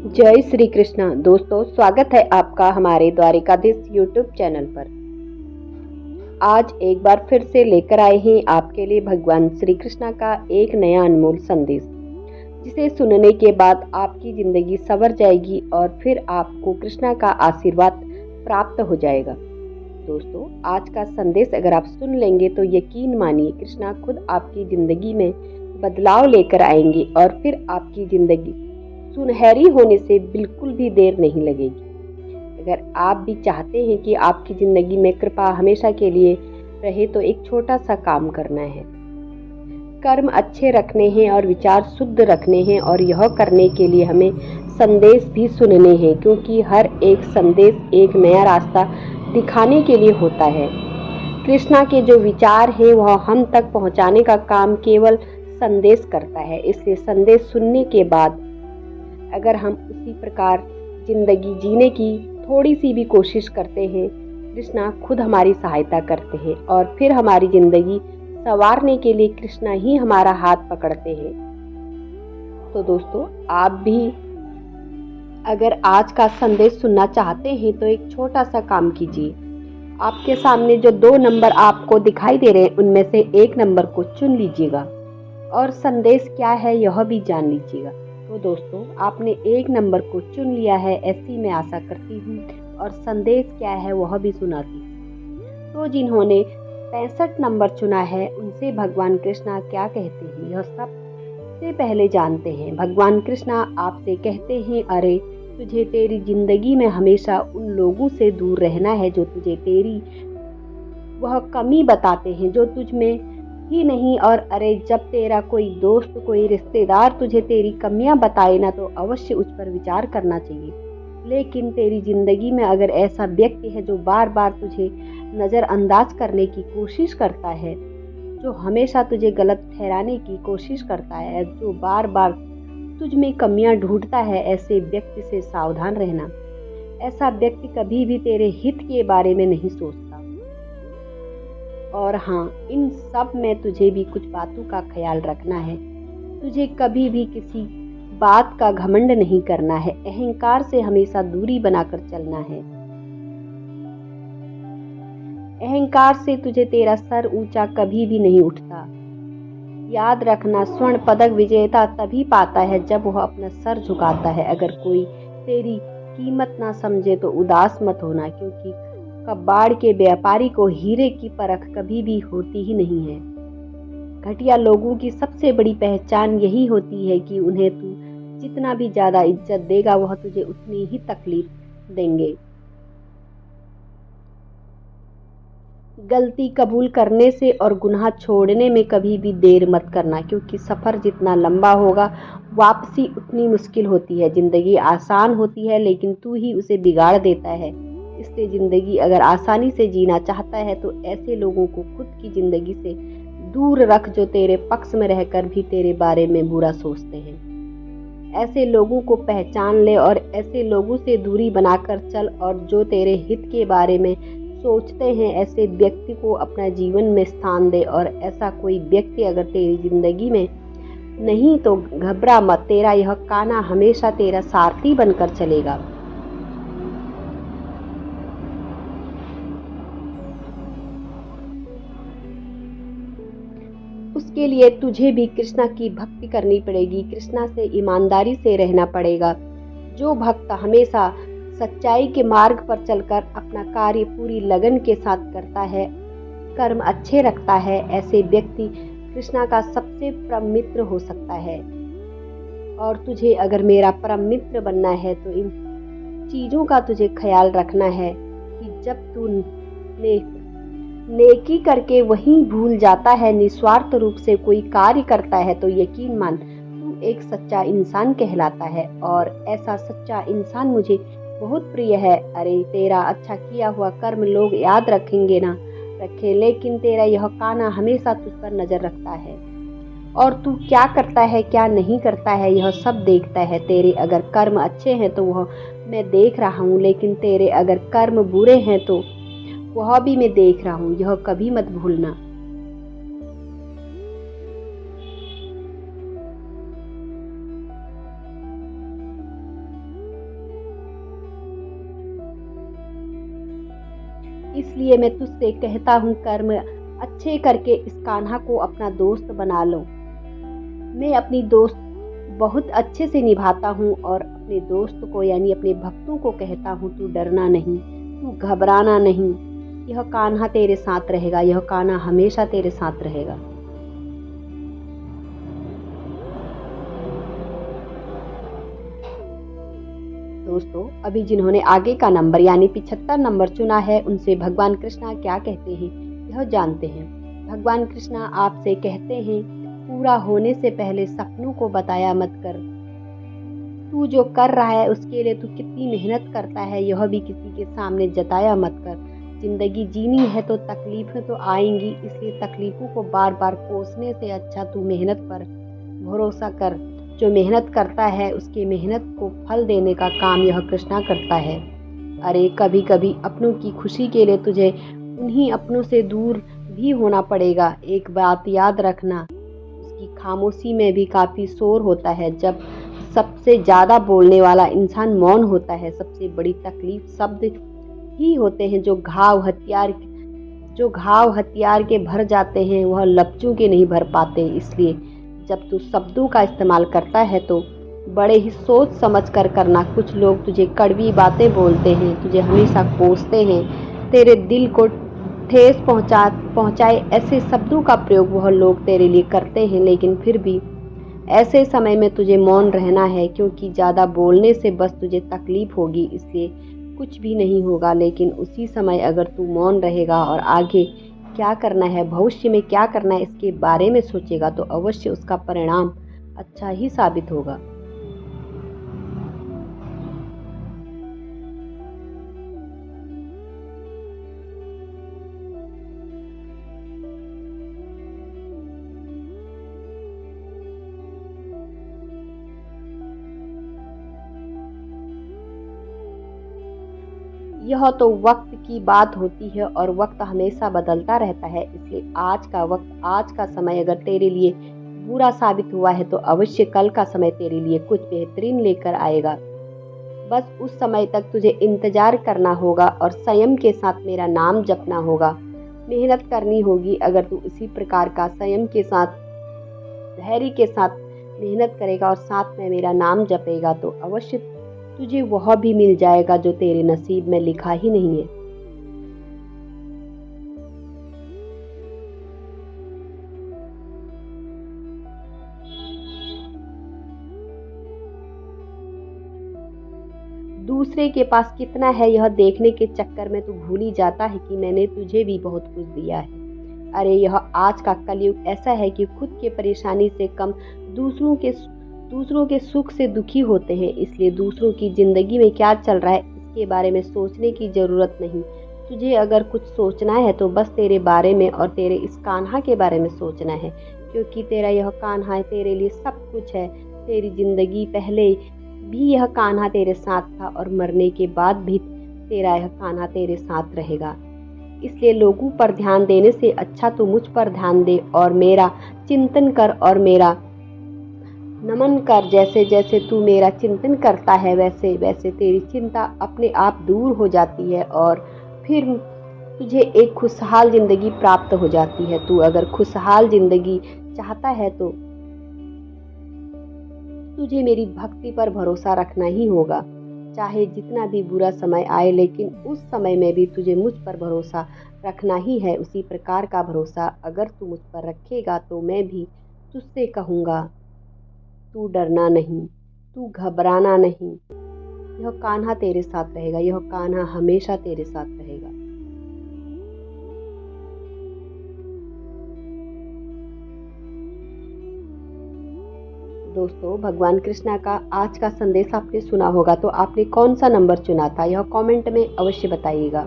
जय श्री कृष्णा दोस्तों, स्वागत है आपका हमारे द्वारिकाधीश यूट्यूब चैनल पर। आज एक बार फिर से लेकर आए हैं आपके लिए भगवान श्री कृष्णा का एक नया अनमोल संदेश, जिसे सुनने के बाद आपकी जिंदगी संवर जाएगी और फिर आपको कृष्णा का आशीर्वाद प्राप्त हो जाएगा। दोस्तों, आज का संदेश अगर आप सुन लेंगे तो यकीन मानिए कृष्णा खुद आपकी जिंदगी में बदलाव लेकर आएंगे और फिर आपकी जिंदगी सुनहरी होने से बिल्कुल भी देर नहीं लगेगी। अगर आप भी चाहते हैं कि आपकी ज़िंदगी में कृपा हमेशा के लिए रहे तो एक छोटा सा काम करना है। कर्म अच्छे रखने हैं और विचार शुद्ध रखने हैं, और यह करने के लिए हमें संदेश भी सुनने हैं, क्योंकि हर एक संदेश एक नया रास्ता दिखाने के लिए होता है। कृष्णा के जो विचार हैं वह हम तक पहुंचाने का काम केवल संदेश करता है। इसलिए संदेश सुनने के बाद अगर हम उसी प्रकार जिंदगी जीने की थोड़ी सी भी कोशिश करते हैं, कृष्णा खुद हमारी सहायता करते हैं और फिर हमारी जिंदगी संवारने के लिए कृष्णा ही हमारा हाथ पकड़ते हैं। तो दोस्तों, आप भी अगर आज का संदेश सुनना चाहते हैं तो एक छोटा सा काम कीजिए। आपके सामने जो 2 नंबर आपको दिखाई दे रहे हैं उनमें से एक नंबर को चुन लीजिएगा और संदेश क्या है यह भी जान लीजिएगा। तो दोस्तों, आपने एक नंबर को चुन लिया है, ऐसी मैं आशा करती हूँ, और संदेश क्या है वह भी सुनाती हूँ। तो जिन्होंने 65 नंबर चुना है उनसे भगवान कृष्णा क्या कहते हैं यह सबसे पहले जानते हैं। भगवान कृष्णा आपसे कहते हैं, अरे तुझे तेरी जिंदगी में हमेशा उन लोगों से दूर रहना है जो तुझे तेरी वह कमी बताते हैं जो तुझ में ही नहीं। और अरे, जब तेरा कोई दोस्त कोई रिश्तेदार तुझे तेरी कमियां बताए ना तो अवश्य उस पर विचार करना चाहिए। लेकिन तेरी जिंदगी में अगर ऐसा व्यक्ति है जो बार बार तुझे नज़रअंदाज करने की कोशिश करता है, जो हमेशा तुझे गलत ठहराने की कोशिश करता है, जो बार बार तुझ में कमियां ढूंढता है, ऐसे व्यक्ति से सावधान रहना। ऐसा व्यक्ति कभी भी तेरे हित के बारे में नहीं सोचता। और हाँ, इन सब में तुझे भी कुछ बातों का ख्याल रखना है। तुझे कभी भी किसी बात का घमंड नहीं करना है। अहंकार से हमेशा दूरी बनाकर चलना है। अहंकार से तुझे तेरा सर ऊंचा कभी भी नहीं उठता। याद रखना, स्वर्ण पदक विजेता तभी पाता है जब वह अपना सर झुकाता है। अगर कोई तेरी कीमत ना समझे तो उदास मत होना, क्योंकि कबाड़ के व्यापारी को हीरे की परख कभी भी होती ही नहीं है। घटिया लोगों की सबसे बड़ी पहचान यही होती है कि उन्हें तू जितना भी ज्यादा इज्जत देगा वह तुझे उतनी ही तकलीफ देंगे। गलती कबूल करने से और गुनाह छोड़ने में कभी भी देर मत करना, क्योंकि सफ़र जितना लंबा होगा वापसी उतनी मुश्किल होती है। ज़िंदगी आसान होती है लेकिन तू ही उसे बिगाड़ देता है। इसलिए ज़िंदगी अगर आसानी से जीना चाहता है तो ऐसे लोगों को खुद की ज़िंदगी से दूर रख जो तेरे पक्ष में रहकर भी तेरे बारे में बुरा सोचते हैं। ऐसे लोगों को पहचान ले और ऐसे लोगों से दूरी बनाकर चल, और जो तेरे हित के बारे में सोचते हैं ऐसे व्यक्ति को अपना जीवन में स्थान दे। और ऐसा कोई व्यक्ति अगर तेरी जिंदगी में नहीं तो घबरा मत, तेरा यह कान्हा हमेशा तेरा सारथी बनकर चलेगा। उसके लिए तुझे भी कृष्णा की भक्ति करनी पड़ेगी, कृष्णा से ईमानदारी से रहना पड़ेगा। जो भक्त हमेशा सच्चाई के मार्ग पर चलकर अपना कार्य पूरी लगन के साथ करता है, कर्म अच्छे रखता है, ऐसे व्यक्ति कृष्णा का सबसे परम मित्र हो सकता है। और तुझे अगर मेरा परम मित्र बनना है तो इन चीज़ों का तुझे ख्याल रखना है कि जब तू नेकी करके वहीं भूल जाता है, निस्वार्थ रूप से कोई कार्य करता है, तो यकीन मान तू एक सच्चा इंसान कहलाता है। और ऐसा सच्चा इंसान मुझे बहुत प्रिय है। अरे, तेरा अच्छा किया हुआ कर्म लोग याद रखेंगे ना रखे, लेकिन तेरा यह कान्हा हमेशा तुझ पर नजर रखता है और तू क्या करता है क्या नहीं करता है यह सब देखता है। तेरे अगर कर्म अच्छे हैं तो वह मैं देख रहा हूँ, लेकिन तेरे अगर कर्म बुरे हैं तो वह भी मैं देख रहा हूँ, यह कभी मत भूलना। इसलिए मैं तुझसे कहता हूँ, कर्म अच्छे करके इस कान्हा को अपना दोस्त बना लो। मैं अपनी दोस्त बहुत अच्छे से निभाता हूँ और अपने दोस्त को यानी अपने भक्तों को कहता हूँ, तू डरना नहीं, तू घबराना नहीं, यह कान्हा तेरे साथ रहेगा, यह कान्हा हमेशा तेरे साथ रहेगा। दोस्तों, अभी जिन्होंने आगे का नंबर यानी 75 नंबर चुना है, उनसे भगवान कृष्णा क्या कहते हैं यह जानते हैं। भगवान कृष्णा आपसे कहते हैं, पूरा होने से पहले सपनों को बताया मत कर। तू जो कर रहा है उसके लिए तू कितनी मेहनत करता है यह भी किसी के सामने जताया मत कर। जिंदगी जीनी है तो तकलीफें तो आएंगी, इसलिए तकलीफों को बार बार कोसने से अच्छा तू मेहनत पर भरोसा कर। जो मेहनत करता है उसकी मेहनत को फल देने का काम यह कृष्णा करता है। अरे कभी कभी अपनों की खुशी के लिए तुझे उन्हीं अपनों से दूर भी होना पड़ेगा। एक बात याद रखना, उसकी खामोशी में भी काफ़ी शोर होता है। जब सबसे ज़्यादा बोलने वाला इंसान मौन होता है, सबसे बड़ी तकलीफ शब्द ही होते हैं। जो घाव हथियार के भर जाते हैं वह लफ्ज़ों के नहीं भर पाते। इसलिए जब तू शब्दों का इस्तेमाल करता है तो बड़े ही सोच समझ कर करना। कुछ लोग तुझे कड़वी बातें बोलते हैं, तुझे हमेशा कोसते हैं, तेरे दिल को ठेस पहुंचाए ऐसे शब्दों का प्रयोग वह लोग तेरे लिए करते हैं। लेकिन फिर भी ऐसे समय में तुझे मौन रहना है, क्योंकि ज़्यादा बोलने से बस तुझे तकलीफ होगी, इसलिए कुछ भी नहीं होगा। लेकिन उसी समय अगर तू मौन रहेगा और आगे क्या करना है, भविष्य में क्या करना है, इसके बारे में सोचेगा तो अवश्य उसका परिणाम अच्छा ही साबित होगा। यह तो वक्त की बात होती है और वक्त हमेशा बदलता रहता है। इसलिए आज का वक्त, आज का समय अगर तेरे लिए बुरा साबित हुआ है तो अवश्य कल का समय तेरे लिए कुछ बेहतरीन लेकर आएगा। बस उस समय तक तुझे इंतजार करना होगा और संयम के साथ मेरा नाम जपना होगा। मेहनत करनी होगी। अगर तू इसी प्रकार का संयम के साथ, धैर्य के साथ मेहनत करेगा और साथ में मेरा नाम जपेगा तो अवश्य तुझे वह भी मिल जाएगा जो तेरे नसीब में लिखा ही नहीं है। दूसरे के पास कितना है यह देखने के चक्कर में तू भूल ही जाता है कि मैंने तुझे भी बहुत कुछ दिया है। अरे यह आज का कलयुग ऐसा है कि खुद के परेशानी से कम दूसरों के सुख से दुखी होते हैं। इसलिए दूसरों की जिंदगी में क्या चल रहा है इसके बारे में सोचने की जरूरत नहीं। तुझे अगर कुछ सोचना है तो बस तेरे बारे में और तेरे इस कान्हा के बारे में सोचना है, क्योंकि तेरा यह कान्हा तेरे लिए सब कुछ है। तेरी जिंदगी पहले भी यह कान्हा तेरे साथ था और मरने के बाद भी तेरा यह कान्हा तेरे साथ रहेगा। इसलिए लोगों पर ध्यान देने से अच्छा तू मुझ पर ध्यान दे और मेरा चिंतन कर और मेरा नमन कर। जैसे जैसे तू मेरा चिंतन करता है वैसे वैसे तेरी चिंता अपने आप दूर हो जाती है और फिर तुझे एक खुशहाल जिंदगी प्राप्त हो जाती है। तू अगर खुशहाल जिंदगी चाहता है तो तुझे मेरी भक्ति पर भरोसा रखना ही होगा। चाहे जितना भी बुरा समय आए, लेकिन उस समय में भी तुझे मुझ पर भरोसा रखना ही है। उसी प्रकार का भरोसा अगर तू मुझ पर रखेगा तो मैं भी तुझसे कहूँगा, तू डरना नहीं, तू घबराना नहीं, यह कान्हा तेरे साथ रहेगा, यह कान्हा हमेशा तेरे साथ रहेगा। दोस्तों, भगवान कृष्णा का आज का संदेश आपने सुना होगा, तो आपने कौन सा नंबर चुना था यह कमेंट में अवश्य बताइएगा।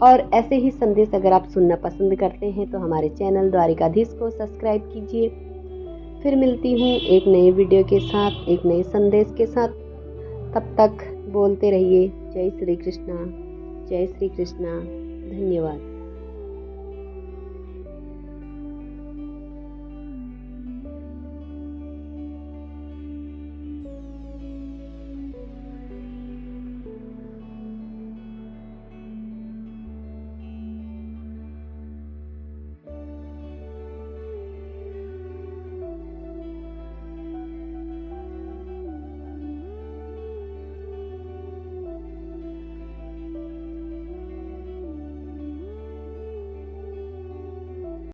और ऐसे ही संदेश अगर आप सुनना पसंद करते हैं तो हमारे चैनल द्वारिकाधीश को सब्सक्राइब कीजिए। फिर मिलती हूँ एक नए वीडियो के साथ, एक नए संदेश के साथ। तब तक बोलते रहिए जय श्री कृष्णा, जय श्री कृष्णा। धन्यवाद।